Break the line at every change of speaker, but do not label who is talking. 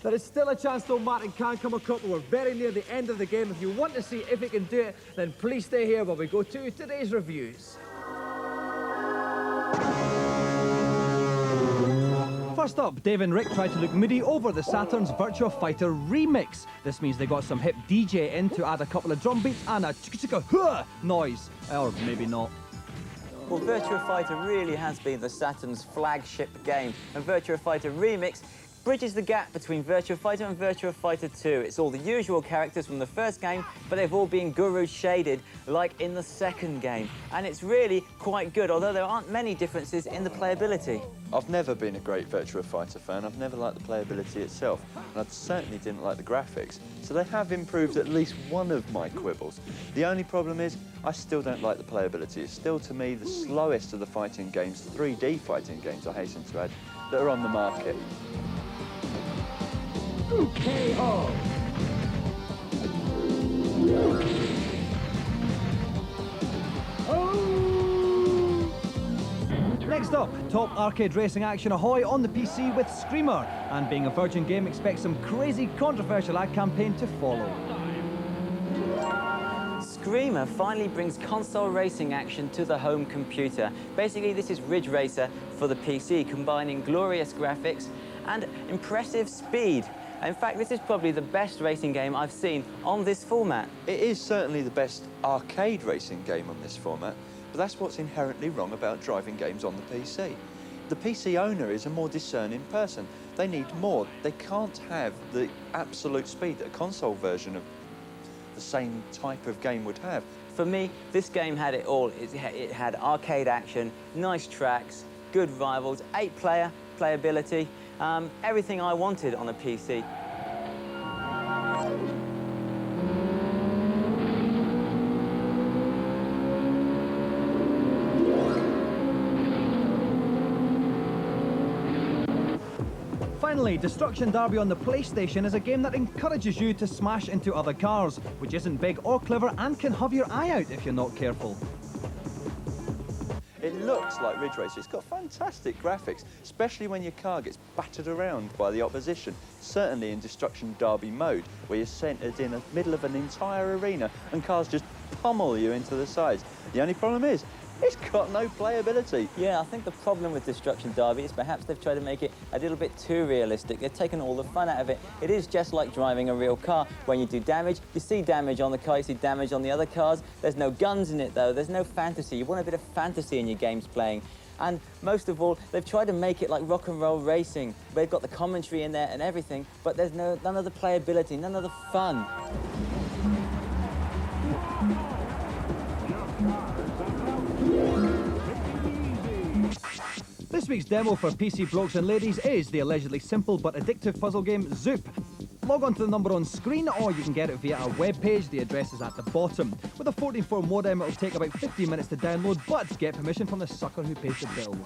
There is still a chance though Martin can come a couple. We're very near the end of the game. If you want to see if he can do it, then please stay here while we go to today's reviews. First up, Dave and Rick tried to look moody over the Saturn's Virtua Fighter remix. This means they got some hip DJ in to add a couple of drum beats and a chicka-chicka-huh noise. Or maybe not.
Well, Virtua Fighter really has been the Saturn's flagship game, and Virtua Fighter Remix bridges the gap between Virtua Fighter and Virtua Fighter 2. It's all the usual characters from the first game, but they've all been guru shaded like in the second game. And it's really quite good, although there aren't many differences in the playability.
I've never been a great Virtua Fighter fan. I've never liked the playability itself, and I certainly didn't like the graphics. So they have improved at least one of my quibbles. The only problem is, I still don't like the playability. It's still, to me, the slowest of the fighting games, 3D fighting games, I hasten to add, that are on the market.
KO. Next up, top arcade racing action ahoy on the PC with Screamer. And being a Virgin game, expect some crazy controversial ad campaign to follow.
Screamer finally brings console racing action to the home computer. Basically, this is Ridge Racer for the PC, combining glorious graphics and impressive speed. In fact, this is probably the best racing game I've seen on this format.
It is certainly the best arcade racing game on this format, but that's what's inherently wrong about driving games on the PC. The PC owner is a more discerning person. They need more. They can't have the absolute speed that a console version of the same type of game would have.
For me, this game had it all. It had arcade action, nice tracks, good rivals, 8-player playability, everything I wanted on a PC.
Finally, Destruction Derby on the PlayStation is a game that encourages you to smash into other cars, which isn't big or clever and can have your eye out if you're not careful.
It looks like Ridge Racer. It's got fantastic graphics, especially when your car gets battered around by the opposition. Certainly in Destruction Derby mode, where you're centred in the middle of an entire arena and cars just pummel you into the sides. The only problem is, it's got no playability.
Yeah, I think the problem with Destruction Derby is perhaps they've tried to make it a little bit too realistic. They've taken all the fun out of it. It is just like driving a real car. When you do damage, you see damage on the car, you see damage on the other cars. There's no guns in it, though. There's no fantasy. You want a bit of fantasy in your games playing. And most of all, they've tried to make it like rock and roll racing. They've got the commentary in there and everything, but there's none of the playability, none of the fun.
This week's demo for PC blokes and ladies is the allegedly simple but addictive puzzle game Zoop. Log on to the number on screen, or you can get it via our webpage. The address is at the bottom. With a 14.4 modem, it'll take about 15 minutes to download, but get permission from the sucker who pays the bill.